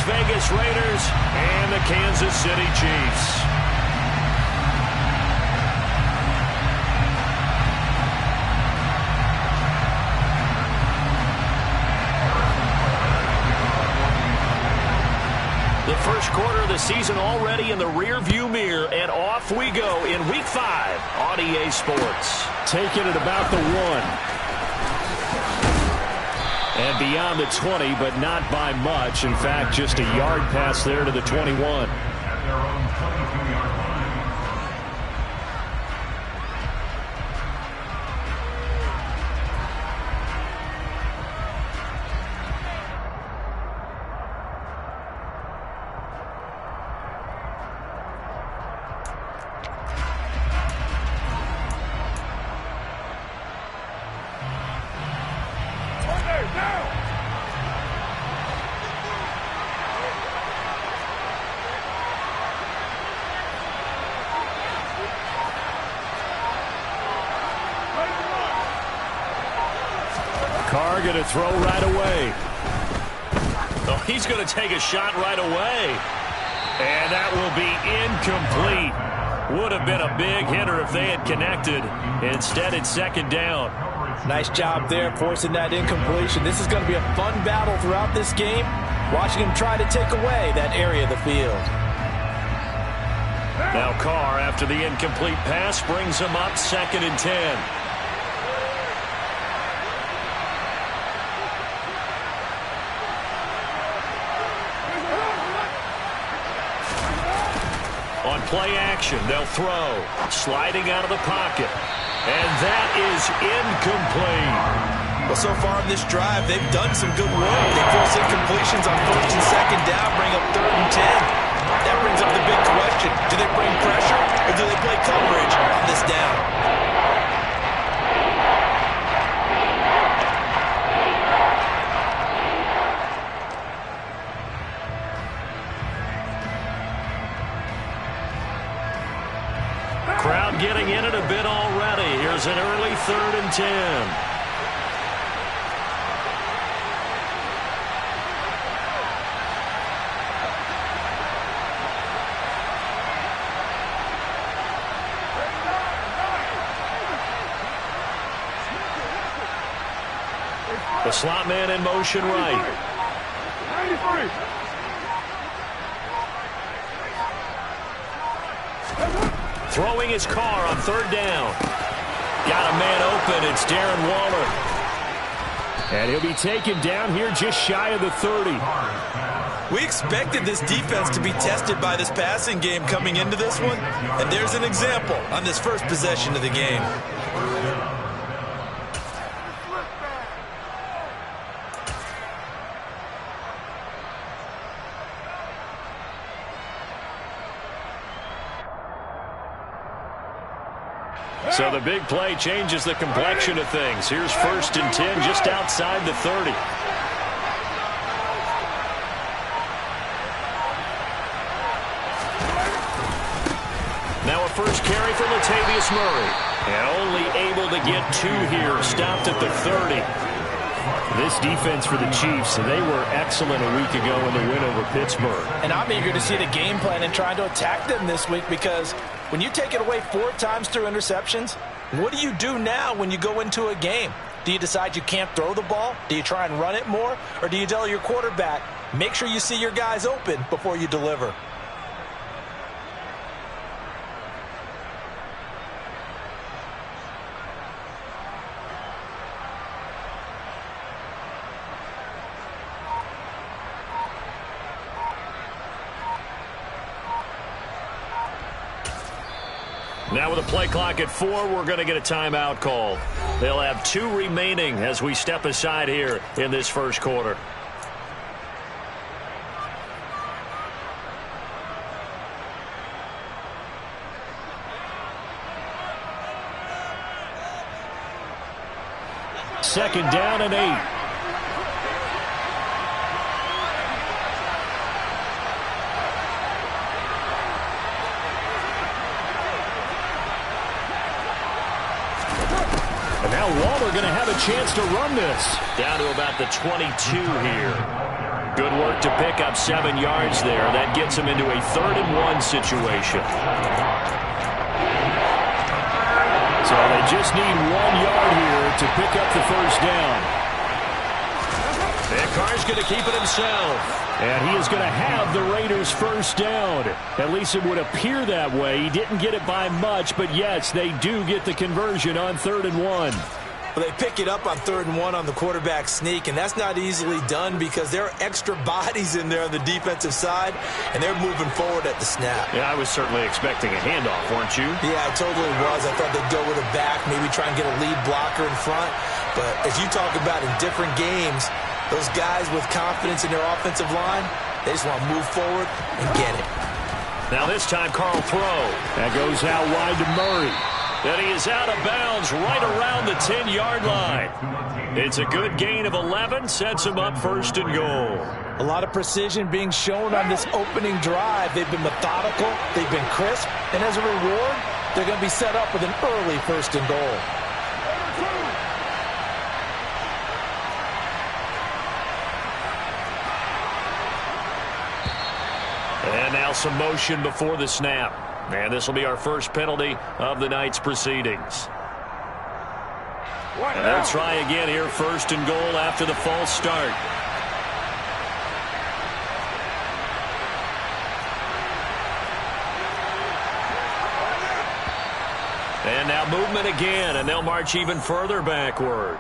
Vegas Raiders and the Kansas City Chiefs. The first quarter of the season already in the rear-view mirror, and off we go in Week 5 on EA Sports. Taking it about the 1. And beyond the 20, but not by much. In fact, just a yard pass there to the 21. Carr going to throw right away. Oh, he's going to take a shot right away. And that will be incomplete. Would have been a big hitter if they had connected. Instead, it's second down. Nice job there forcing that incompletion. This is going to be a fun battle throughout this game. Watching him try to take away that area of the field. Now Carr, after the incomplete pass, brings him up 2nd and 10. On play action, they'll throw. Sliding out of the pocket. And that is incomplete. Well, so far in this drive, they've done some good work. They force incompletions on 1st and 2nd down, bring up 3rd and 10. That brings up the big question. Do they bring pressure or do they play coverage on this down? Crowd getting in it a bit already. Here's an early 3rd and 10. The slot man in motion right. 93. Throwing his Carr on 3rd down. Got a man open. It's Darren Waller. And he'll be taken down here just shy of the 30. We expected this defense to be tested by this passing game coming into this one. And there's an example on this first possession of the game. So the big play changes the complexion of things. Here's 1st and 10 just outside the 30. Now a first carry for Latavius Murray. And only able to get 2 here. Stopped at the 30. This defense for the Chiefs, they were excellent a week ago in the win over Pittsburgh. And I'm eager to see the game plan and trying to attack them this week, because when you take it away 4 times through interceptions, what do you do now when you go into a game? Do you decide you can't throw the ball? Do you try and run it more? Or do you tell your quarterback, make sure you see your guys open before you deliver? Now with a play clock at 4, we're going to get a timeout call. They'll have 2 remaining as we step aside here in this first quarter. Second down and 8. And now Waller going to have a chance to run this. Down to about the 22 here. Good work to pick up 7 yards there. That gets him into a 3rd-and-1 situation. So they just need 1 yard here to pick up the first down. And Carr's going to keep it himself. And he is going to have the Raiders first down. At least it would appear that way. He didn't get it by much, but yes, they do get the conversion on 3rd and 1. Well, they pick it up on 3rd and 1 on the quarterback sneak, and that's not easily done because there are extra bodies in there on the defensive side, and they're moving forward at the snap. Yeah, I was certainly expecting a handoff, weren't you? Yeah, I totally was. I thought they'd go with a back, maybe try and get a lead blocker in front. But as you talk about in different games, those guys with confidence in their offensive line, they just want to move forward and get it. Now this time, Carl throw. That goes out wide to Murray. And he is out of bounds right around the 10-yard line. It's a good gain of 11, sets him up 1st and goal. A lot of precision being shown on this opening drive. They've been methodical, they've been crisp, and as a reward, they're going to be set up with an early 1st and goal. And now some motion before the snap. And this will be our first penalty of the night's proceedings. And they'll try again here, 1st and goal after the false start. And now movement again, and they'll march even further backward.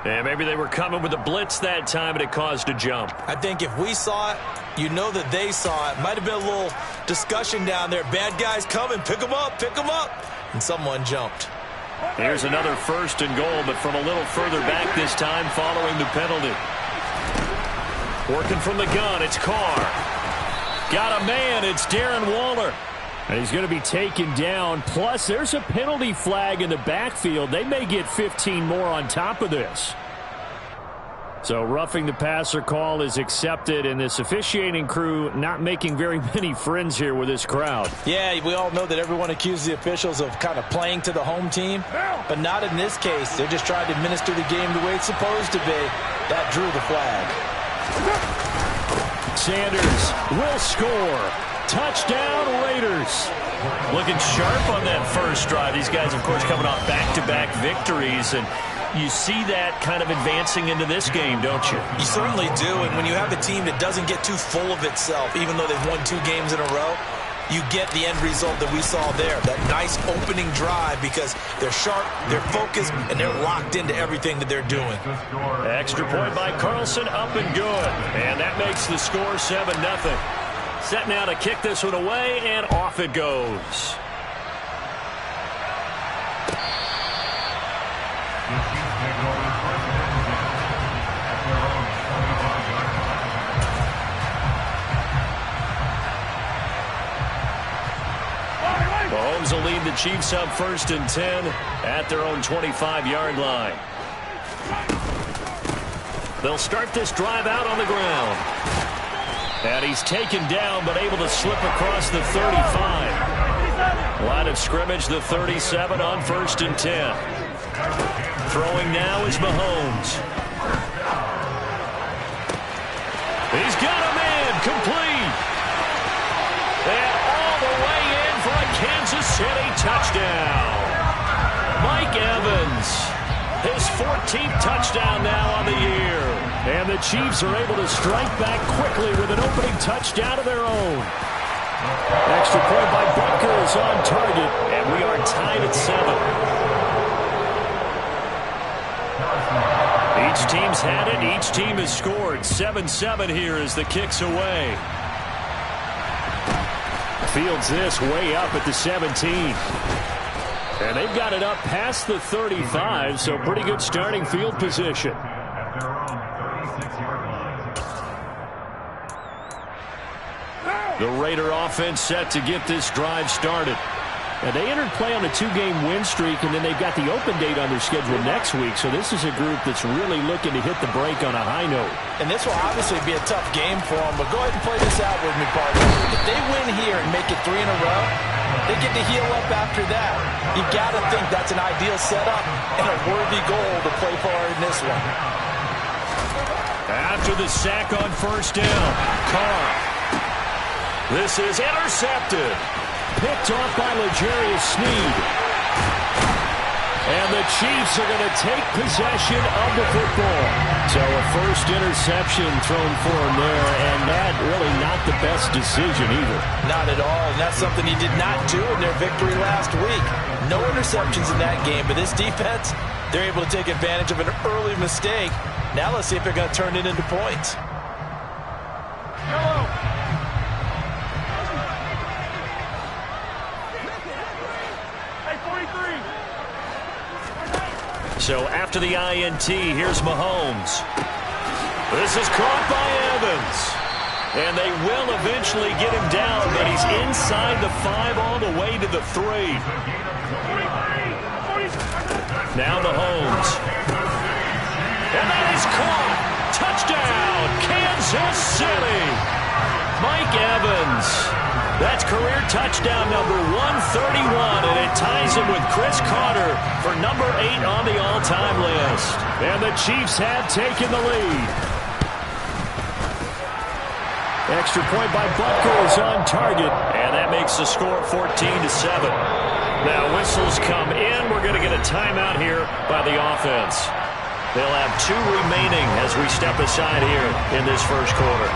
And maybe they were coming with a blitz that time, and it caused a jump. I think if we saw it, you know that they saw it. Might have been a little discussion down there. Bad guys coming. Pick them up. Pick them up. And someone jumped. Here's another 1st and goal, but from a little further back this time following the penalty. Working from the gun, it's Carr. Got a man. It's Darren Waller. And he's going to be taken down. Plus, there's a penalty flag in the backfield. They may get 15 more on top of this. So roughing the passer call is accepted, and this officiating crew not making very many friends here with this crowd. Yeah, we all know that everyone accuses the officials of kind of playing to the home team, but not in this case. They're just trying to administer the game the way it's supposed to be. That drew the flag. Sanders will score. Touchdown, Raiders. Looking sharp on that first drive. These guys, of course, coming off back-to-back victories, and you see that kind of advancing into this game, don't you? You certainly do, and when you have a team that doesn't get too full of itself, even though they've won 2 games in a row, you get the end result that we saw there, that nice opening drive, because they're sharp, they're focused, and they're locked into everything that they're doing. Extra point by Carlson, up and good. And that makes the score 7-0. Set now to kick this one away, and off it goes. Mahomes will lead the Chiefs up 1st and 10 at their own 25-yard line. They'll start this drive out on the ground. And he's taken down, but able to slip across the 35. Line of scrimmage, the 37 on 1st and 10. Throwing now is Mahomes. He's got a man, complete. And all the way in for a Kansas City touchdown. Mike Evans, his 14th touchdown now on the year. And the Chiefs are able to strike back quickly with an opening touchdown of their own. Extra point by Butker is on target. And we are tied at 7. Each team's had it. Each team has scored. 7-7 here as the kick's away. Fields this way up at the 17. And they've got it up past the 35, so pretty good starting field position. The Raider offense set to get this drive started. And they entered play on a 2-game win streak, and then they've got the open date on their schedule next week. So this is a group that's really looking to hit the break on a high note. And this will obviously be a tough game for them, but go ahead and play this out with me, partner. If they win here and make it 3 in a row, they get to heal up after that. You've got to think that's an ideal setup and a worthy goal to play for in this one. After the sack on first down, Carr. This is intercepted. Picked off by L'Jarius Sneed. And the Chiefs are going to take possession of the football. So a first interception thrown for him there, and that really not the best decision either. Not at all, and that's something he did not do in their victory last week. No interceptions in that game, but this defense, they're able to take advantage of an early mistake. Now let's see if they're going to turn it into points. So after the INT, here's Mahomes. This is caught by Evans. And they will eventually get him down, but he's inside the 5 all the way to the 3. Now Mahomes. And that is caught. Touchdown, Kansas City. Mike Evans. That's career touchdown number 131, and it ties him with Chris Carter for number 8 on the all-time list. And the Chiefs have taken the lead. Extra point by Butker is on target. And that makes the score 14-7. Now whistles come in. We're going to get a timeout here by the offense. They'll have 2 remaining as we step aside here in this first quarter.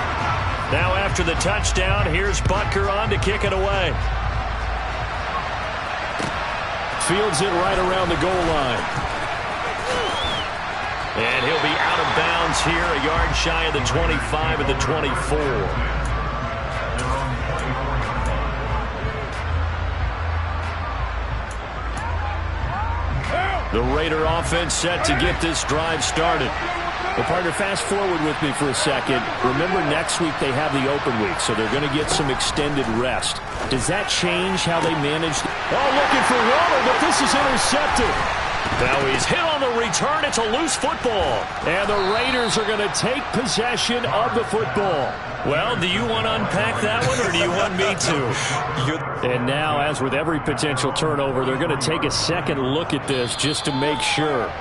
Now after the touchdown, here's Butker on to kick it away. Fields it right around the goal line. And he'll be out of bounds here, a yard shy of the 25 and the 24. The Raider offense set to get this drive started. Well, partner, fast forward with me for a second. Remember, next week they have the open week, so they're going to get some extended rest. Does that change how they manage? Oh, looking for Waller, but this is intercepted. Now he's hit on the return. It's a loose football. And the Raiders are going to take possession of the football. Well, do you want to unpack that one, or do you want me to? And now, as with every potential turnover, they're going to take a second look at this just to make sure.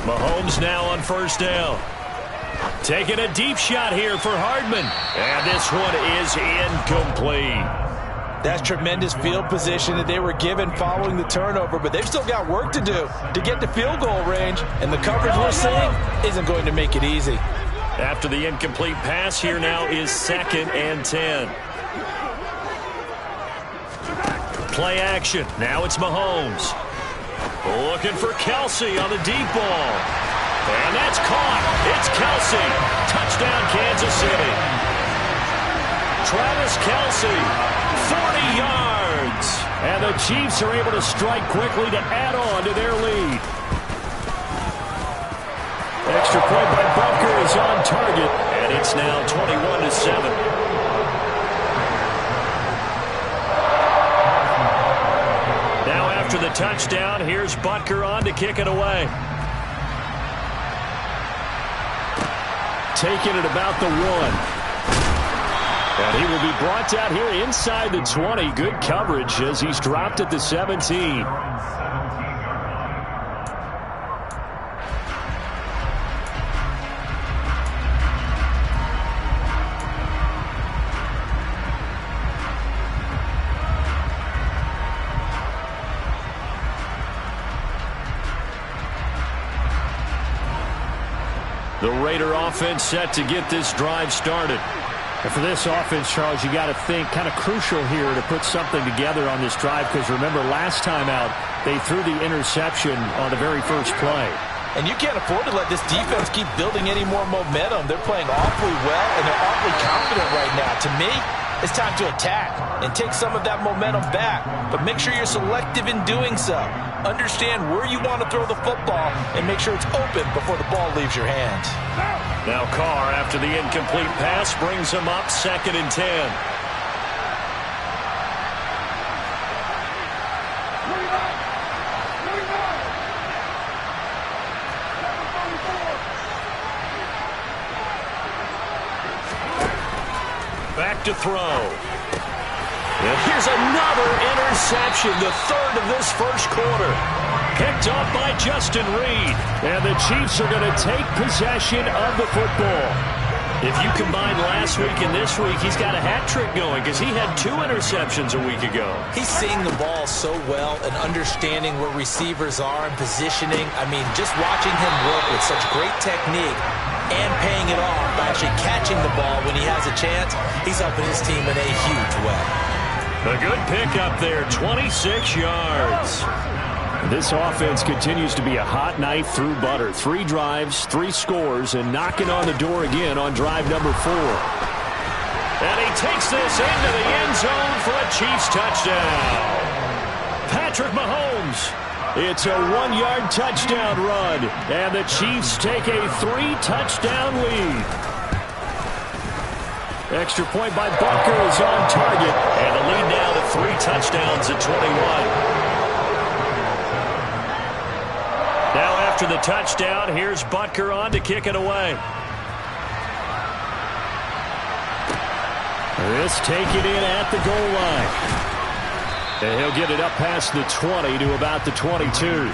Mahomes now on first down. Taking a deep shot here for Hardman. And this one is incomplete. That's tremendous field position that they were given following the turnover, but they've still got work to do to get to field goal range, and the coverage we're seeing isn't going to make it easy. After the incomplete pass, here now is 2nd and 10. Play action. Now it's Mahomes. Looking for Kelce on the deep ball. And that's caught. It's Kelce. Touchdown, Kansas City. Travis Kelce, 40 yards. And the Chiefs are able to strike quickly to add on to their lead. Extra point by Butker is on target. And it's now 21-7. After the touchdown, here's Butker on to kick it away. Taking it about the 1. And he will be brought down here inside the 20. Good coverage as he's dropped at the 17. The Raider offense set to get this drive started. And for this offense, Charles, you got to think kind of crucial here to put something together on this drive, because remember last time out they threw the interception on the very first play. And you can't afford to let this defense keep building any more momentum. They're playing awfully well, and they're awfully confident right now. To me, it's time to attack and take some of that momentum back. But make sure you're selective in doing so. Understand where you want to throw the football and make sure it's open before the ball leaves your hands. Now Carr, after the incomplete pass, brings him up 2nd and 10. to throw. And here's another interception, the third of this first quarter. Picked up by Justin Reid. And the Chiefs are going to take possession of the football. If you combine last week and this week, he's got a hat trick going because he had 2 interceptions a week ago. He's seeing the ball so well and understanding where receivers are and positioning. I mean, just watching him work with such great technique and paying it off by actually catching the ball when he has a chance, he's helping his team in a huge way. A good pickup there, 26 yards. This offense continues to be a hot knife through butter. 3 drives, 3 scores, and knocking on the door again on drive number 4. And he takes this into the end zone for a Chiefs touchdown. Patrick Mahomes. It's a 1-yard touchdown run, and the Chiefs take a 3-touchdown lead. Extra point by Butker is on target. And the lead now to 3 touchdowns at 21. Now after the touchdown, here's Butker on to kick it away. This taken in at the goal line. And he'll get it up past the 20 to about the 22.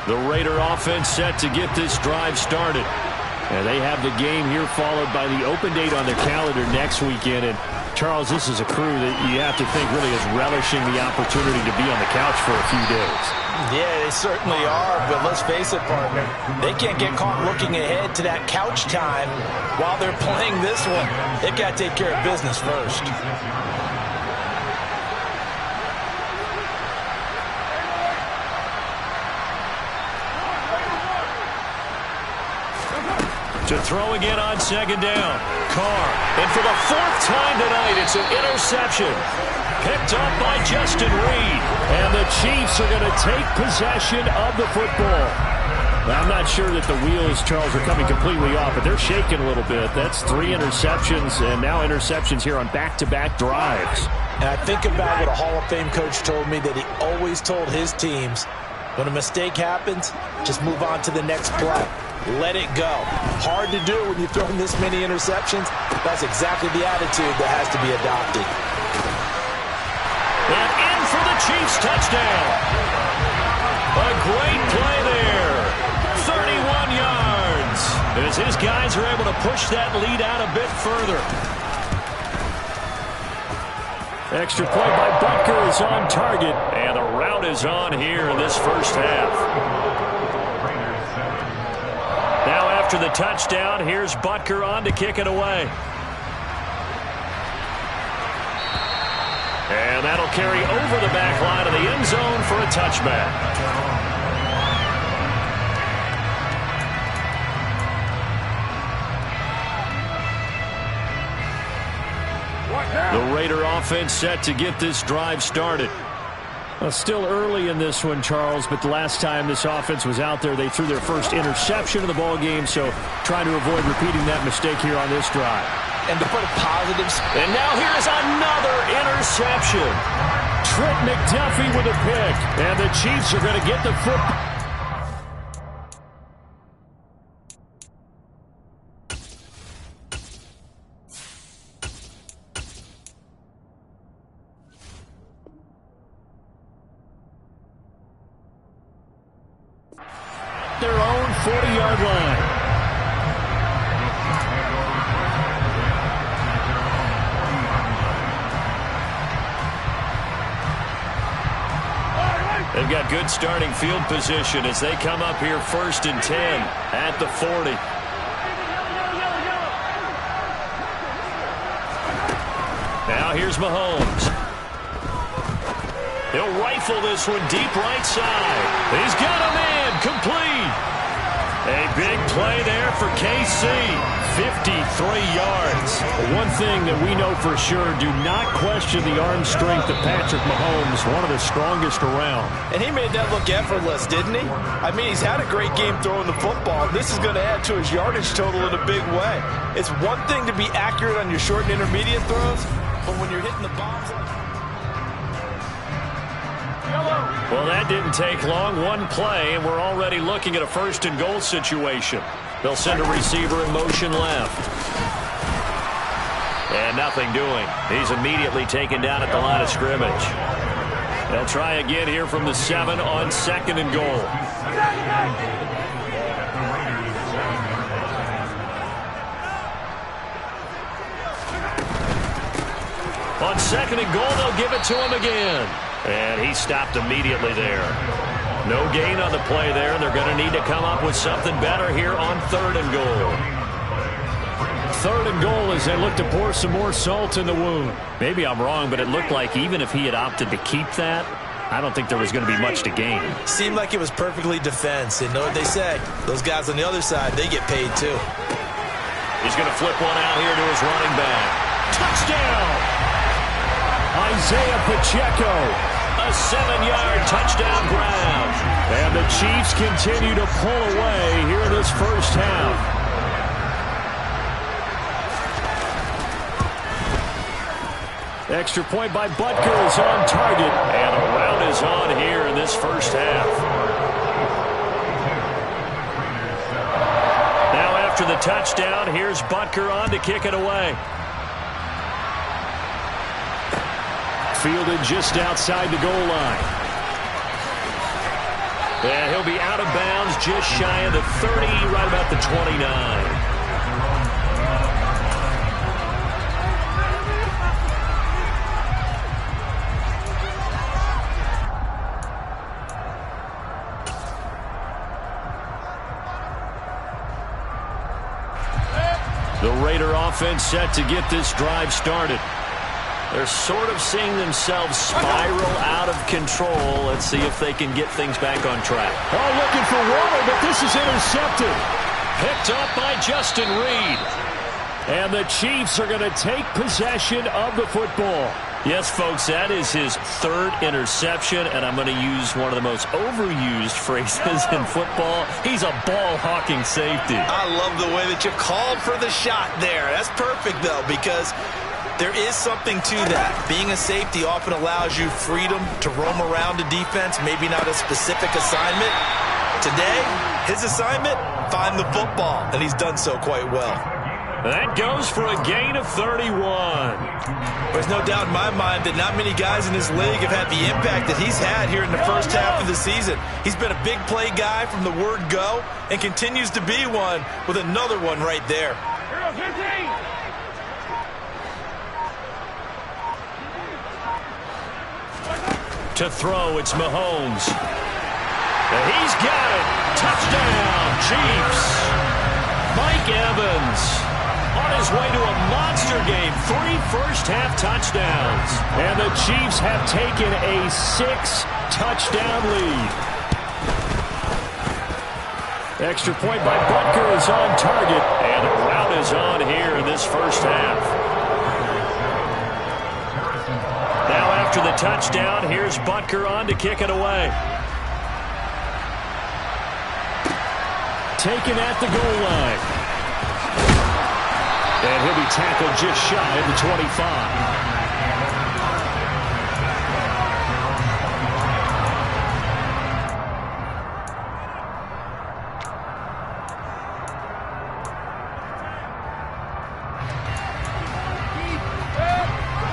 The Raider offense set to get this drive started. And they have the game here followed by the open date on their calendar next weekend. And, Charles, this is a crew that you have to think really is relishing the opportunity to be on the couch for a few days. Yeah, they certainly are. But let's face it, partner, they can't get caught looking ahead to that couch time while they're playing this one. They've got to take care of business first. To throw again on second down. Carr. And for the 4th time tonight, it's an interception. Picked up by Justin Reid. And the Chiefs are going to take possession of the football. Now, I'm not sure that the wheels, Charles, are coming completely off, but they're shaking a little bit. That's 3 interceptions, and now interceptions here on back-to-back drives. And I think about what a Hall of Fame coach told me, that he always told his teams, when a mistake happens, just move on to the next play. Let it go. Hard to do when you've thrown this many interceptions. That's exactly the attitude that has to be adopted. And in for the Chiefs touchdown. A great play there. 31 yards. As his guys are able to push that lead out a bit further. Extra point by Butker is on target. And the route is on here in this first half. Now after the touchdown, here's Butker on to kick it away. And that'll carry over the back line of the end zone for a touchback. The Raider offense set to get this drive started. Well, still early in this one, Charles, but the last time this offense was out there, they threw their first interception of the ball game, so trying to avoid repeating that mistake here on this drive. And to put a positive... And now here's another interception. Trent McDuffie with a pick, and the Chiefs are going to get the football. Their own 40-yard line. They've got good starting field position as they come up here 1st and 10 at the 40. Now here's Mahomes. He'll rifle this one deep right side. He's got a man complete. A big play there for KC. 53 yards. One thing that we know for sure, do not question the arm strength of Patrick Mahomes, one of the strongest around. And he made that look effortless, didn't he? I mean, he's had a great game throwing the football. This is going to add to his yardage total in a big way. It's one thing to be accurate on your short and intermediate throws, but when you're hitting the bombs... Well, that didn't take long. One play, and we're already looking at a first-and-goal situation. They'll send a receiver in motion left. And nothing doing. He's immediately taken down at the line of scrimmage. They'll try again here from the 7 on 2nd and goal. On 2nd and goal, they'll give it to him again. And he stopped immediately there. No gain on the play there, and they're going to need to come up with something better here on 3rd and goal. 3rd and goal as they look to pour some more salt in the wound. Maybe I'm wrong, but it looked like even if he had opted to keep that, I don't think there was going to be much to gain. Seemed like it was perfectly defense. And know what they say? Those guys on the other side, they get paid too. He's going to flip one out here to his running back. Touchdown! Isaiah Pacheco, a 7-yard touchdown grab. And the Chiefs continue to pull away here in this first half. Extra point by Butker is on target. And a rout is on here in this first half. Now after the touchdown, here's Butker on to kick it away. Fielded just outside the goal line. And he'll be out of bounds just shy of the 30, right about the 29. The Raider offense set to get this drive started. They're sort of seeing themselves spiral out of control. Let's see if they can get things back on track. Oh, looking for water, but this is intercepted. Picked up by Justin Reed. And the Chiefs are going to take possession of the football. Yes, folks, that is his 3rd interception, and I'm going to use one of the most overused phrases in football. He's a ball-hawking safety. I love the way that you called for the shot there. That's perfect, though, because there is something to that. Being a safety often allows you freedom to roam around the defense, maybe not a specific assignment. Today, his assignment, find the football, and he's done so quite well. That goes for a gain of 31. There's no doubt in my mind that not many guys in this league have had the impact that he's had here in the first half of the season. He's been a big play guy from the word go and continues to be one with another one right there. To throw, it's Mahomes. And he's got it. Touchdown, Chiefs. Mike Evans on his way to a monster game. 3 first-half touchdowns. And the Chiefs have taken a 6-touchdown lead. Extra point by Butker is on target. And a rout is on here in this first half. Now after the touchdown, here's Butker on to kick it away. Taken at the goal line. And he'll be tackled just shy of the 25.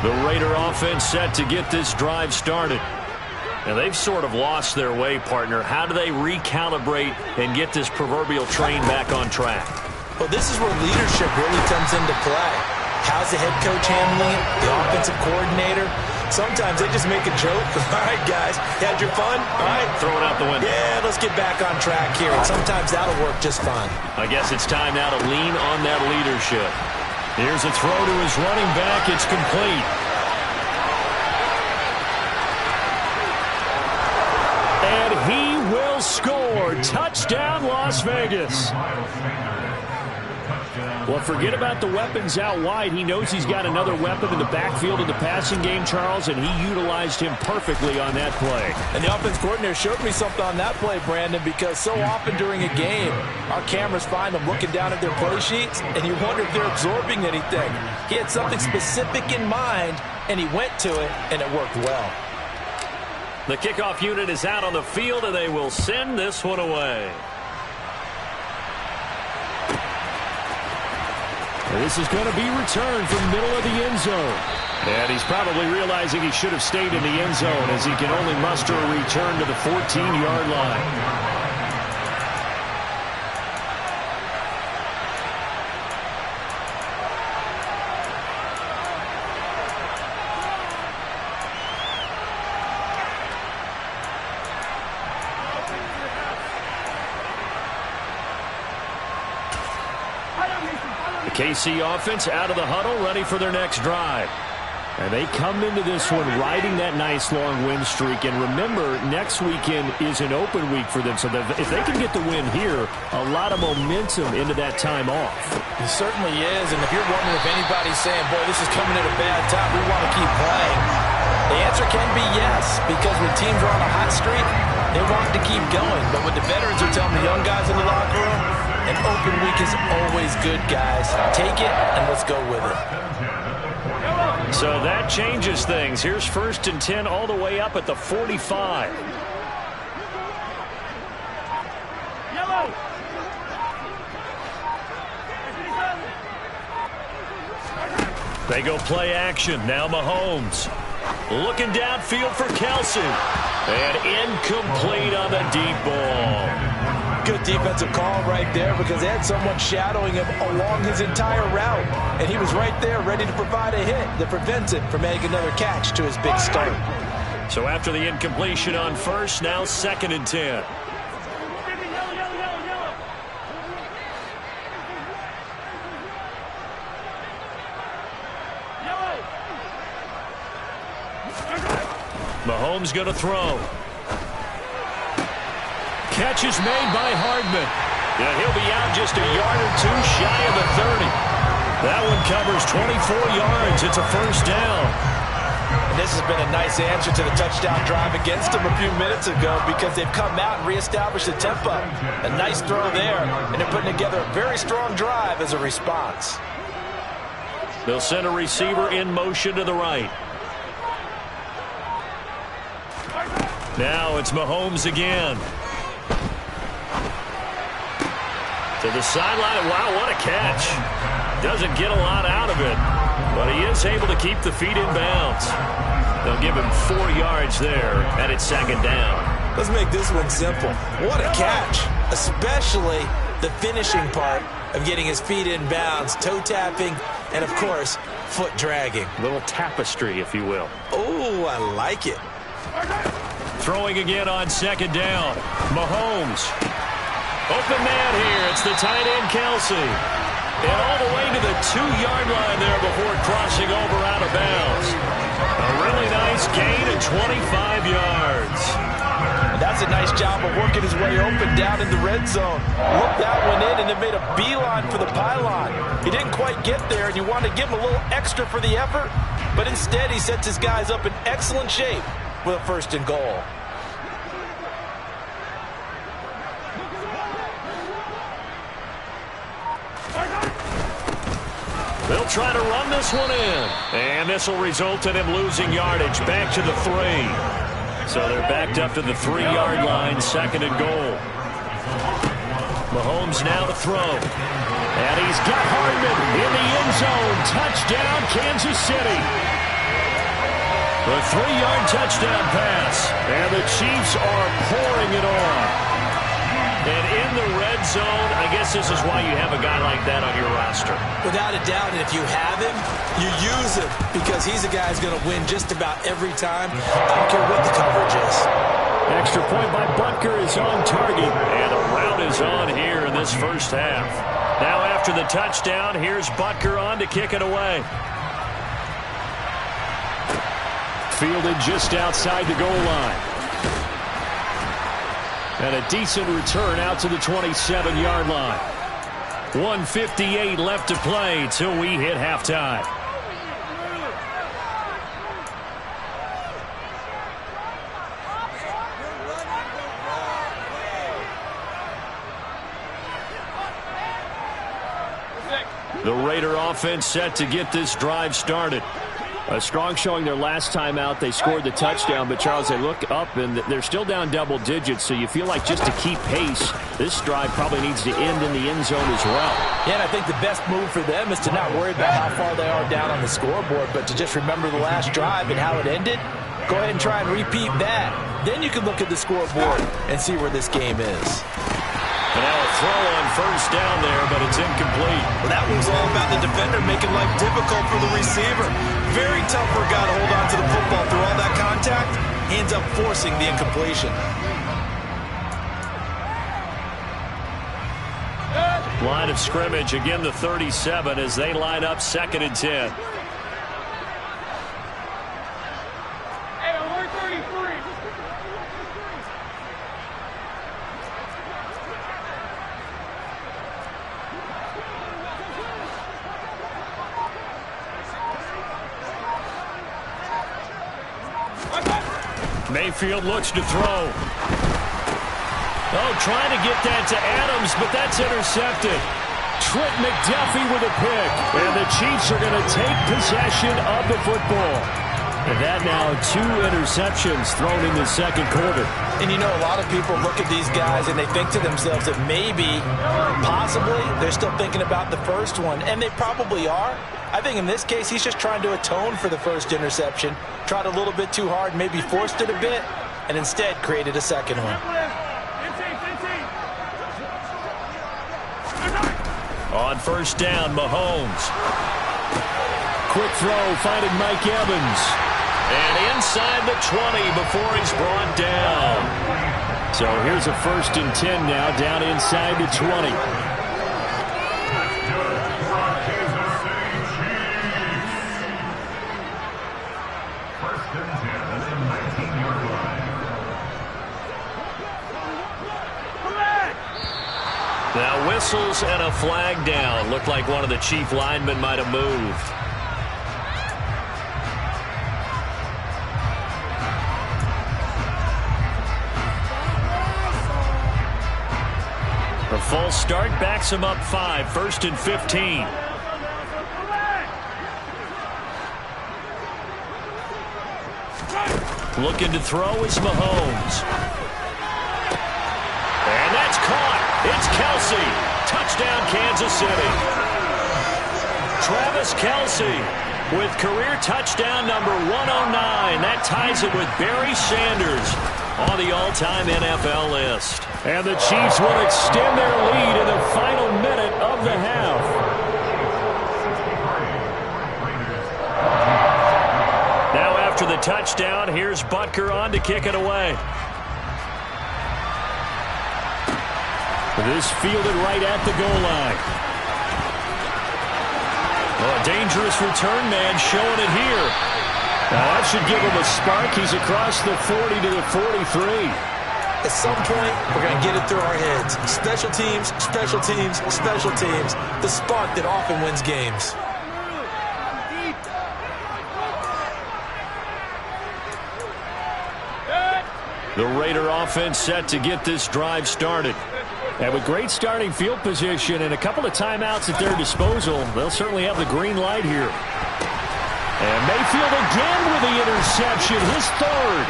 The Raider offense set to get this drive started. And they've sort of lost their way, partner. How do they recalibrate and get this proverbial train back on track? Well, this is where leadership really comes into play. How's the head coach handling it? The offensive coordinator? Sometimes they just make a joke. All right, guys, you had your fun? All right. Throw it out the window. Yeah, let's get back on track here. And sometimes that'll work just fine. I guess it's time now to lean on that leadership. Here's a throw to his running back. It's complete. And he will score. Touchdown, Las Vegas. Well, forget about the weapons out wide. He knows he's got another weapon in the backfield in the passing game, Charles, and he utilized him perfectly on that play. And the offense coordinator showed me something on that play, Brandon, because so often during a game, our cameras find them looking down at their play sheets, and you wonder if they're absorbing anything. He had something specific in mind, and he went to it, and it worked well. The kickoff unit is out on the field, and they will send this one away. This is going to be returned from the middle of the end zone. And he's probably realizing he should have stayed in the end zone as he can only muster a return to the 14-yard line. KC offense out of the huddle, ready for their next drive. And they come into this one riding that nice long win streak. And remember, next weekend is an open week for them. So if they can get the win here, a lot of momentum into that time off. It certainly is. And if you're wondering if anybody's saying, boy, this is coming at a bad time, we want to keep playing, the answer can be yes. Because when teams are on a hot streak, they want to keep going. But what the veterans are telling the young guys in the locker room, an open week is always good, guys. Take it, and let's go with it. So that changes things. Here's 1st and 10 all the way up at the 45. Yellow. They go play action. Now Mahomes. Looking downfield for Kelsey. And incomplete on the deep ball. Good defensive call right there because they had someone shadowing him along his entire route. And he was right there ready to provide a hit that prevents him from making another catch to his big start. So after the incompletion on 1st, now 2nd and 10. Mahomes going to throw. Catch is made by Hardman. And he'll be out just a yard or two shy of the 30. That one covers 24 yards. It's a 1st down. And this has been a nice answer to the touchdown drive against them a few minutes ago because they've come out and reestablished the tempo. A nice throw there, and they're putting together a very strong drive as a response. They'll send a receiver in motion to the right. Now it's Mahomes again. To the sideline. Wow, what a catch. Doesn't get a lot out of it, but he is able to keep the feet in bounds. They'll give him 4 yards there, and it's 2nd down. Let's make this one simple. What a catch, especially the finishing part of getting his feet in bounds, toe tapping, and, of course, foot dragging. A little tapestry, if you will. Oh, I like it. Throwing again on 2nd down. Mahomes. Open man here. It's the tight end, Kelsey. And all the way to the 2-yard line there before crossing over out of bounds. A really nice gain of 25 yards. That's a nice job of working his way open down in the red zone. Looked that one in and then made a beeline for the pylon. He didn't quite get there, and you want to give him a little extra for the effort, but instead he sets his guys up in excellent shape with a 1st and goal. They'll try to run this one in. And this will result in him losing yardage back to the 3. So they're backed up to the 3-yard line, 2nd and goal. Mahomes now to throw. And he's got Hardman in the end zone. Touchdown, Kansas City. The 3-yard touchdown pass. And the Chiefs are pouring it on. And in the red zone, I guess this is why you have a guy like that on your roster. Without a doubt, and if you have him, you use him because he's a guy who's going to win just about every time. I don't care what the coverage is. Extra point by Butker is on target. And a route is on here in this 1st half. Now after the touchdown, here's Butker on to kick it away. Fielded just outside the goal line. And a decent return out to the 27-yard line. 1:58 left to play till we hit halftime. The Raider offense set to get this drive started. A strong showing their last time out. They scored the touchdown, but, Charles, they look up, and they're still down double digits, so you feel like just to keep pace, this drive probably needs to end in the end zone as well. Yeah, and I think the best move for them is to not worry about how far they are down on the scoreboard, but to just remember the last drive and how it ended. Go ahead and try and repeat that. Then you can look at the scoreboard and see where this game is. And now a throw on first down there, but it's incomplete. Well, that was all about the defender making life difficult for the receiver. Very tough for a guy to hold on to the football through all that contact. Ends up forcing the incompletion. Line of scrimmage, again the 37 as they line up 2nd and 10. Mayfield looks to throw. Oh, trying to get that to Adams, but that's intercepted. Trent McDuffie with a pick. And the Chiefs are going to take possession of the football. And that now 2 interceptions thrown in the second quarter. And you know, a lot of people look at these guys and they think to themselves that maybe, possibly, they're still thinking about the first one. And they probably are. I think in this case, he's just trying to atone for the first interception. Tried a little bit too hard, maybe forced it a bit, and instead created a second one. On first down, Mahomes. Quick throw, finding Mike Evans. And inside the 20 before he's brought down. So here's a 1st and 10 now, down inside the 20. Now whistles and a flag down. Looked like one of the Chief linemen might have moved. A false start backs him up 5, 1st and 15. Looking to throw is Mahomes. And that's caught. It's Kelce. Touchdown, Kansas City. Travis Kelce with career touchdown number 109. That ties it with Barry Sanders on the all-time NFL list. And the Chiefs will extend their lead in the final minute of the half. Now after the touchdown, here's Butker on to kick it away. This fielded right at the goal line. Oh, a dangerous return man showing it here. Now that should give him a spark. He's across the 40 to the 43. At some point, we're going to get it through our heads. Special teams, special teams, special teams. The spark that often wins games. The Raider offense set to get this drive started. And with great starting field position and a couple of timeouts at their disposal, they'll certainly have the green light here. And Mayfield again with the interception, his 3rd.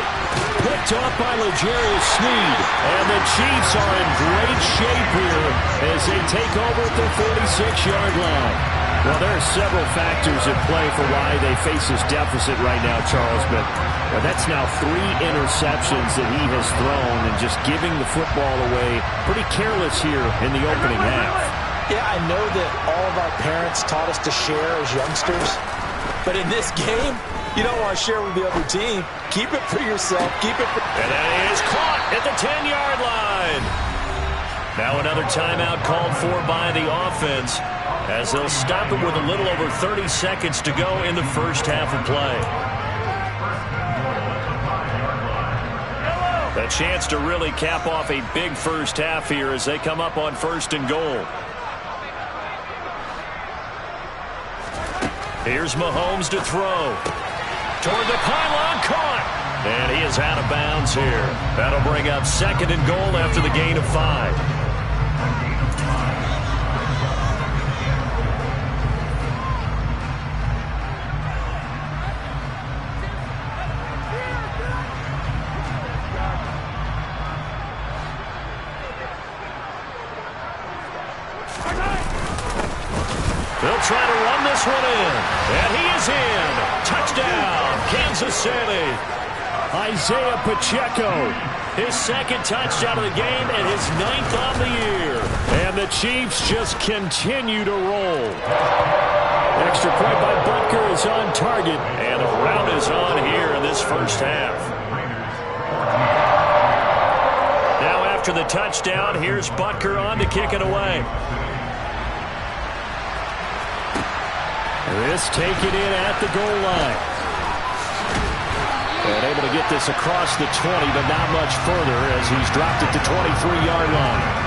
Picked off by L'Jarius Sneed. And the Chiefs are in great shape here as they take over at the 46-yard line. Well, there are several factors at play for why they face this deficit right now, Charles, but that's now 3 interceptions that he has thrown and just giving the football away pretty careless here in the opening half. Yeah, I know that all of our parents taught us to share as youngsters, but in this game, you don't want to share with the other team. Keep it for yourself. Keep it for... And that is caught at the 10-yard line. Now another timeout called for by the offense as they'll stop it with a little over 30 seconds to go in the first half of play. A chance to really cap off a big first half here as they come up on 1st and goal. Here's Mahomes to throw. Toward the pylon, caught. And he is out of bounds here. That'll bring up 2nd and goal after the gain of 5. this one in. And he is in. Touchdown, Kansas City. Isaiah Pacheco, his second touchdown of the game and his 9th on the year. And the Chiefs just continue to roll. Extra point by Butker is on target. And the rout is on here in this first half. Now after the touchdown, here's Butker on to kick it away. This taken in at the goal line. And able to get this across the 20, but not much further as he's dropped it to 23-yard line.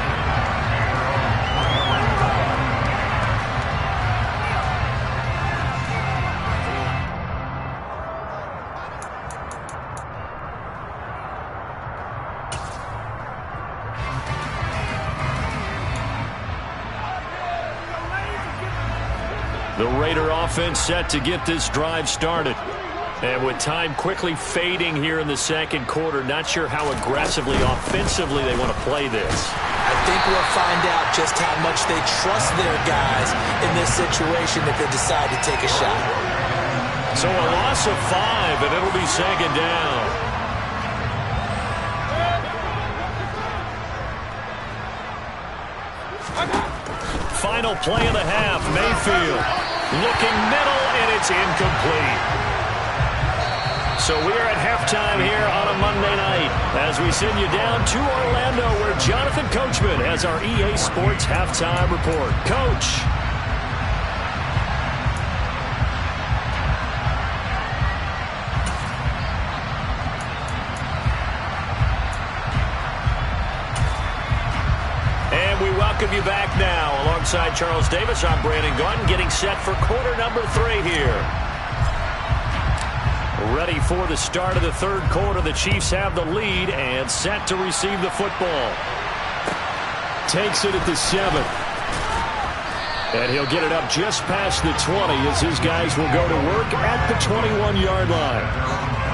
The Raider offense set to get this drive started. And with time quickly fading here in the second quarter, not sure how aggressively, offensively they want to play this. I think we'll find out just how much they trust their guys in this situation if they decide to take a shot. So a loss of 5, and it'll be second down. Final play of the half, Mayfield looking middle, and it's incomplete. So we're at halftime here on a Monday night as we send you down to Orlando where Jonathan Coachman has our EA Sports halftime report. Coach. And we welcome you back now. Alongside Charles Davis, I'm Brandon Gaudin getting set for quarter number 3 here. Ready for the start of the third quarter. The Chiefs have the lead and set to receive the football. Takes it at the 7. And he'll get it up just past the 20 as his guys will go to work at the 21-yard line.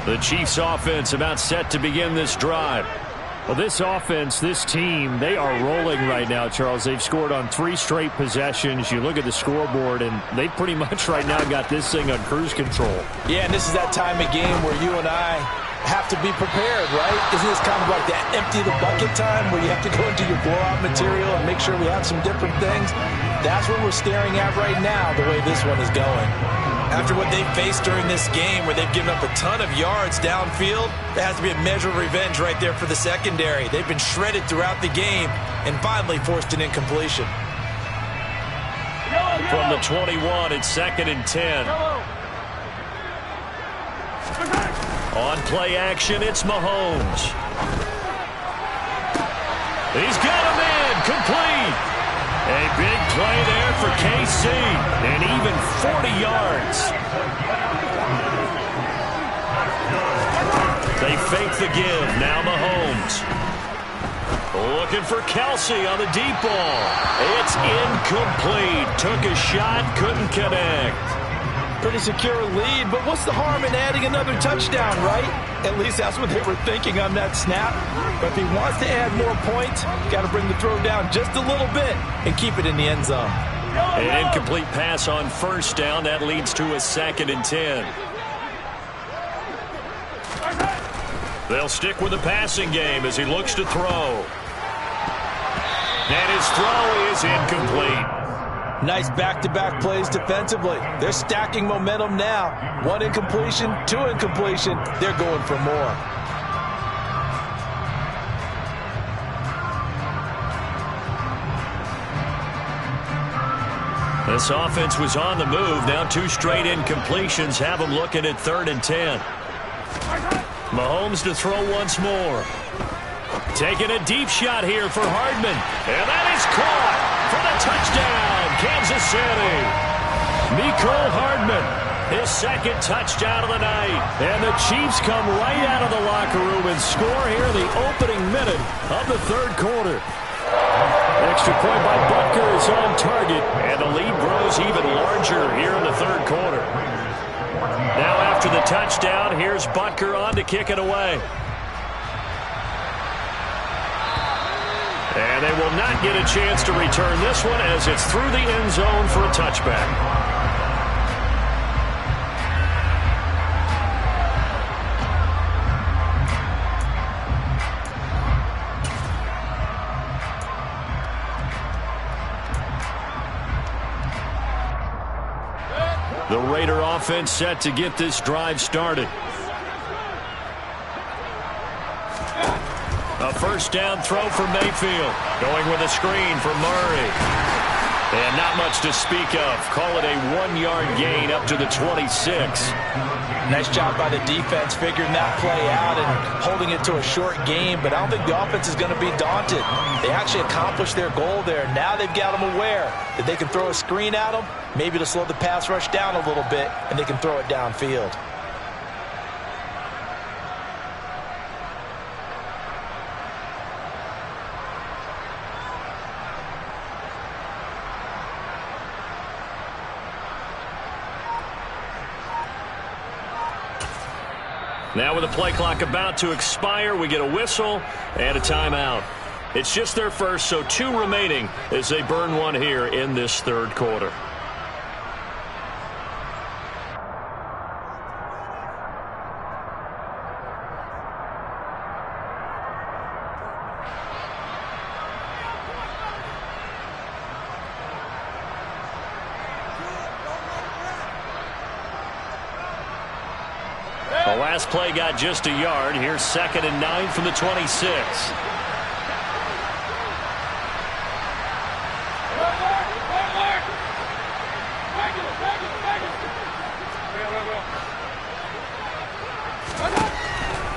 The Chiefs offense about set to begin this drive. Well, this offense, this team, they are rolling right now, Charles. They've scored on 3 straight possessions. You look at the scoreboard, and they pretty much right now got this thing on cruise control. Yeah, and this is that time of game where you and I have to be prepared, right? Isn't this kind of like that empty the bucket time where you have to go into your blowout material and make sure we have some different things? That's what we're staring at right now, the way this one is going. After what they faced during this game where they've given up a ton of yards downfield, there has to be a measure of revenge right there for the secondary. They've been shredded throughout the game and finally forced an incompletion. From the 21, it's 2nd and 10. On play action, it's Mahomes. He's got him in, complete. A big play there for KC, and even 40 yards. They fake the give, now Mahomes. Looking for Kelsey on the deep ball. It's incomplete. Took a shot, couldn't connect. Pretty secure lead, but what's the harm in adding another touchdown, right? At least that's what they were thinking on that snap. But if he wants to add more points, got to bring the throw down just a little bit and keep it in the end zone. An incomplete pass on first down. That leads to a 2nd and 10. They'll stick with the passing game as he looks to throw. And his throw is incomplete. Nice back-to-back plays defensively. They're stacking momentum now. 1 incompletion, 2 incompletion. They're going for more. This offense was on the move. Now 2 straight incompletions have them looking at 3rd and 10. Mahomes to throw once more. Taking a deep shot here for Hardman. And that is caught for the touchdown, Kansas City. Mecole Hardman, his 2nd touchdown of the night. And the Chiefs come right out of the locker room and score here in the opening minute of the 3rd quarter. Extra point by Butker is on target, and the lead grows even larger here in the third quarter. Now after the touchdown, here's Butker on to kick it away. And they will not get a chance to return this one as it's through the end zone for a touchback. The Raider offense set to get this drive started. A first down throw for Mayfield. Going with a screen for Murray. And not much to speak of. Call it a 1-yard gain up to the 26. Nice job by the defense figuring that play out and holding it to a short game, but I don't think the offense is going to be daunted. They actually accomplished their goal there. Now they've got them aware that they can throw a screen at them, maybe to slow the pass rush down a little bit, and they can throw it downfield. Now with the play clock about to expire, we get a whistle and a timeout. It's just their first, so 2 remaining as they burn one here in this third quarter. The last play got just a yard. Here's 2nd and 9 from the 26.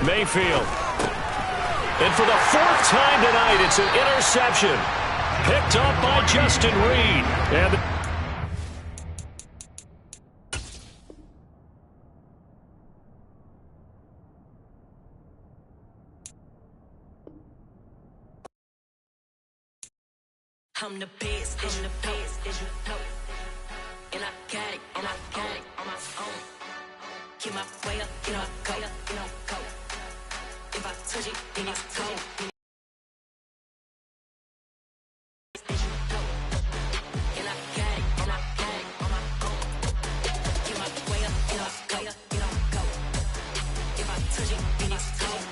Mayfield. And for the 4th time tonight, it's an interception. Picked up by Justin Reed. And I'm the best, as you know. And I got it, on my own. Get my way up, go. If I touch it, then it's cold. And I got it, on my own. Get my way up, go. If I touch it, then it's cold.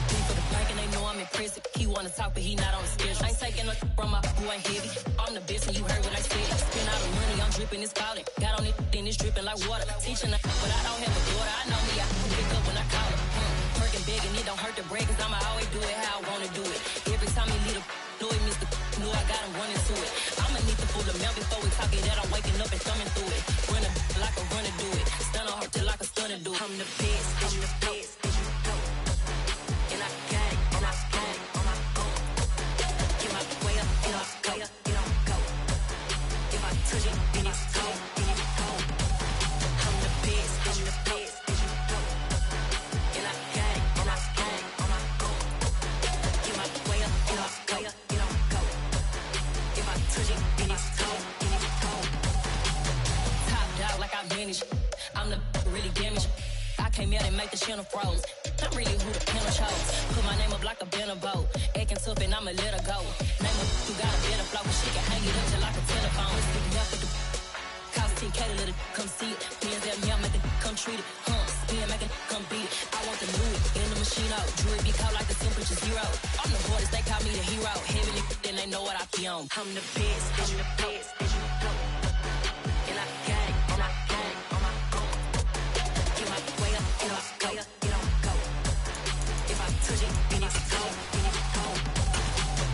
Be for the blank and they know I'm impressive. He wanna talk, but he not on the schedule. I ain't taking a from my boy heavy. I'm the best and you heard what I said. Spend all the money, I'm dripping, it's falling. Got on it, then it's dripping like water. Teaching her, but I don't have a daughter. I know me, I can pick up when I call it. Working big and it don't hurt to break, cause I'ma always do it how I wanna do it. Every time he lead a know it, Mr. Know I got him running to it. I'ma need to pull the mail before we talk it that I'm waking up and thumbing through it. Run a like a runner do it. Stun on her till like a stunner do it. I'm the best, as you know. And I got it, on my own. Get my way up, go. If I touch it, then it's cold. I'm the best, as you know. And I got it, on my own. Get my way up, go. If I touch it, then it's cold. Top dog like I manage. I'm the really damaged. I came out and make the channel froze. I'm really who the panel chose. Put my name up like a banner boat. Acting tough and I'ma let her go. Name her who got a better flow. She can hang it up till like a telephone. Cost 10K to let it come see it. Hands at me, I make it come treat it. Spin, make it come beat it. I want the new in the machine out. Jewelry be cold like the temperature 0. I'm the hardest, they call me the hero. Heavenly, then they know what I be on. I'm the best, as you know. And I got it, on my own. Get my way up, go. If I touch it, then it's cold.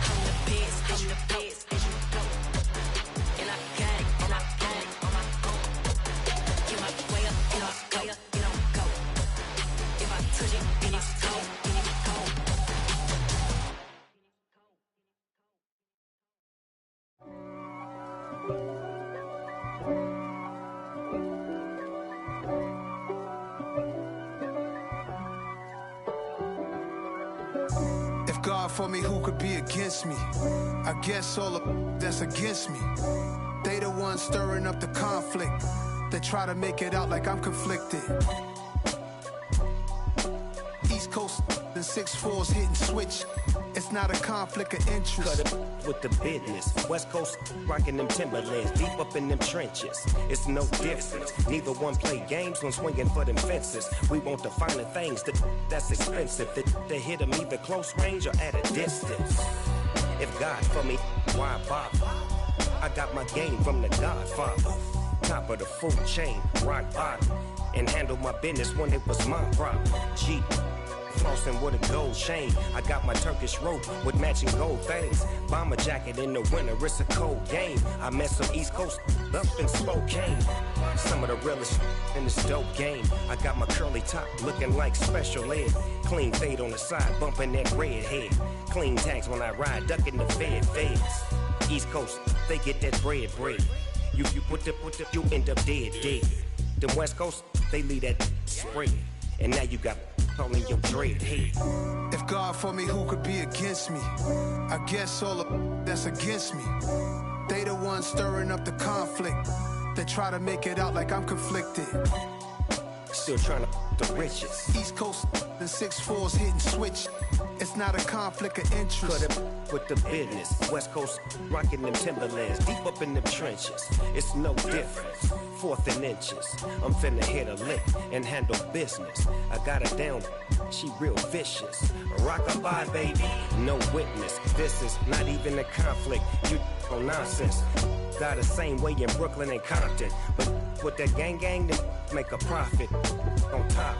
I'm the best, as you know. And I got it, on my own. Get my way up, go. If I touch it, then it's cold. for me, who could be against me? I guess all the that's against me. They the ones stirring up the conflict. They try to make it out like I'm conflicted. East Coast and 6'4's hitting switch. It's not a conflict of interest. Cut it with the business. West Coast rocking them Timberlands, deep up in them trenches. It's no difference. Neither one play games when swinging for them fences. We want the finer things that's expensive. They hit them either close range or at a distance. If God for me, why bother? I got my game from the Godfather. Top of the food chain, rock bottom. And handle my business when it was my problem. G. Flossing with a gold chain. I got my Turkish rope with matching gold things. Bomber jacket in the winter, it's a cold game. I met some East Coast up in Spokane. Some of the realest in this dope game. I got my curly top looking like special ed. Clean fade on the side, bumping that red head. Clean tags when I ride, ducking the feds. East Coast, they get that bread. You put the, you end up dead. Them West Coast, they leave that spread. And now you got all in your dread head. If God for me, who could be against me? I guess all the that's against me. They the ones stirring up the conflict. They try to make it out like I'm conflicted. Still trying to the riches. East Coast and 6'4's hitting switch. It's not a conflict of interest. Cut it with the business. West Coast rocking them Timberlands, deep up in them trenches. It's no difference. 4th and inches. I'm finna hit a lick and handle business. I got her down, she real vicious. Rock-a-bye, baby, no witness. This is not even a conflict. You on nonsense. Got the same way in Brooklyn and Compton. But with that gang, then make a profit. On top,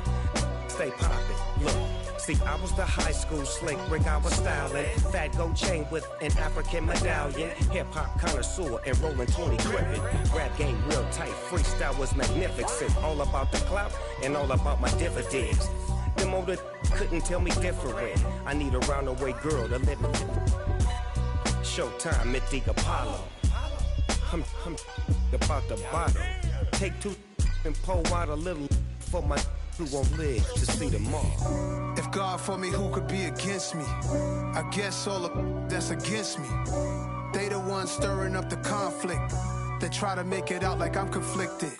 stay poppin'. Look. See, I was the high school slick Rick, I was styling. Fat gold chain with an African medallion. Hip-hop connoisseur and rolling 20 crippin'. Rap game real tight, freestyle was magnificent. All about the clout and all about my dividends. Them older couldn't tell me different. I need a roundaway girl to live in. Showtime at the Apollo. I'm about the bottle. Take 2 and pour out a little for my who won't live to see tomorrow. If God for me, who could be against me? I guess all the that's against me. They the ones stirring up the conflict. They try to make it out like I'm conflicted.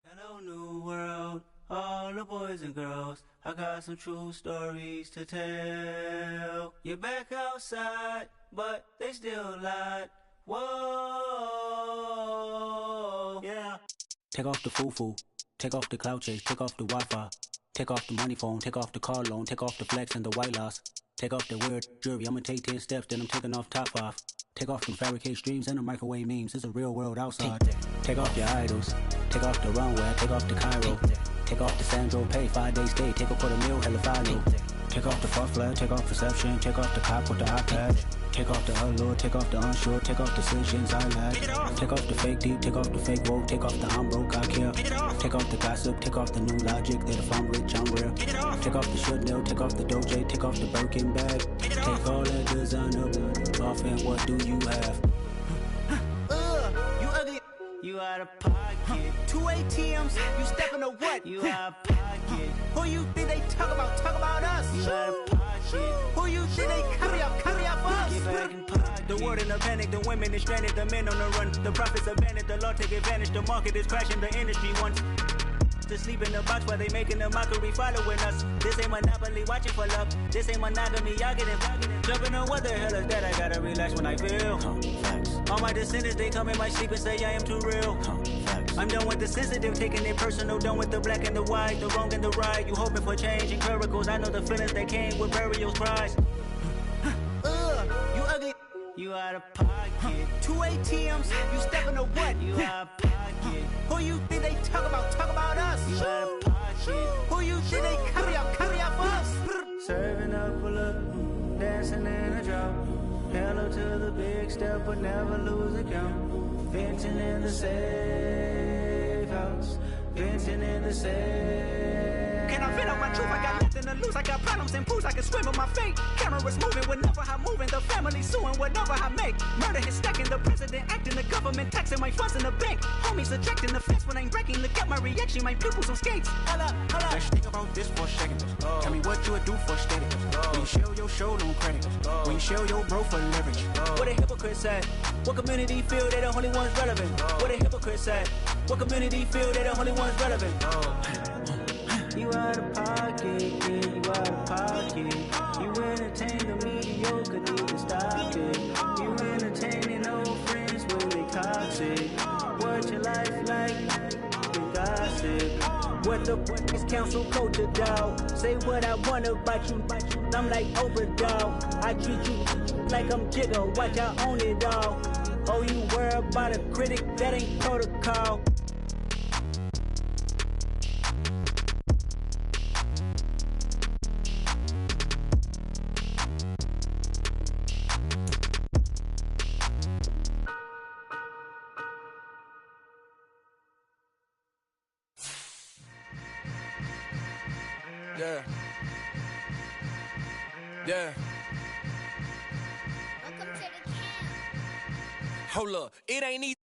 Hello, new world, all the boys and girls. I got some true stories to tell. You're back outside, but they still lied. Whoa, yeah. Take off the foo-foo. Take off the cloud chase, take off the Wi-Fi. Take off the money phone, take off the car loan, take off the flex and the white loss. Take off the weird jewelry, I'ma take 10 steps, then I'm taking off top 5. Take off them fabricated streams and the microwave memes, it's a real world outside. Take off your idols, take off the runway, take off the Cairo. Take off the Sandro pay, 5-day stay, take a $250,000, hella follow. Take off the far flag, take off perception, take off the cop with the iPad. Take off the allure, take off the unsure, take off the decisions I lack. Take off the fake deep, take off the fake woke, take off the I'm broke, I care. Take off the gossip, take off the new logic that if I'm rich, I'm real. Take off the Chanel, take off the Doja, take off the Birkin bag. Take all that designer off and what do you have? You ugly. You out of pocket. 2 ATMs, you stepping to what? You out of pocket. Who you think they talk about? Talk about us. You out of pocket. Who you think they carry up us? Get back in pocket. The world in a panic, the women is stranded, the men on the run. The profits abandoned, the law take advantage. The market is crashing, the industry wants to sleep in the box while they making a mockery following us. This ain't Monopoly, watching for love. This ain't monogamy, y'all getting jumping on what the hell is that? I gotta relax when I feel. All my descendants, they come in my sleep and say I am too real. I'm done with the sensitive, taking it personal. Done with the black and the white, the wrong and the right. You hoping for change and miracles. I know the feelings that came with burial cries. You ugly. You out of pocket. 2 ATMs, you stepping to what? You out of pocket. Who you think they talk about? Talk about us. You out of pocket. Who you think they carry up us? Serving up, pull up, dancing in a drop. Hello to the big step, but never lose a count. Venting in the safe house. Venting in the safe. Can I feel out my truth? I got nothing to lose. I got problems and pools. I can swim with my fate. Cameras moving whenever I'm moving. The family suing whatever I make. Murder is stacking. The president acting the government taxing my funds in the bank. Homies subtracting the fence when I'm breaking. Look at my reaction, my pupils on skates. Hold up. Let's think about this for a second. Tell me what you would do for status. When you show your show, no credit. When you show your bro for leverage. What a hypocrite said. What community feel they the only ones relevant? What a hypocrite said. What community feel they the only ones relevant? You out of pocket, yeah, you out of pocket. You entertain the mediocre, need to stop it. You entertaining old friends when they toxic. What your life like? The gossip. What the fuck is council culture, dog? Say what I want about you, I'm like overdog. I treat you like I'm Jigga, watch I own it all. Oh, you worry about a critic, that ain't protocol. Yeah. Yeah. Welcome to the camp. Hold up, it ain't easy.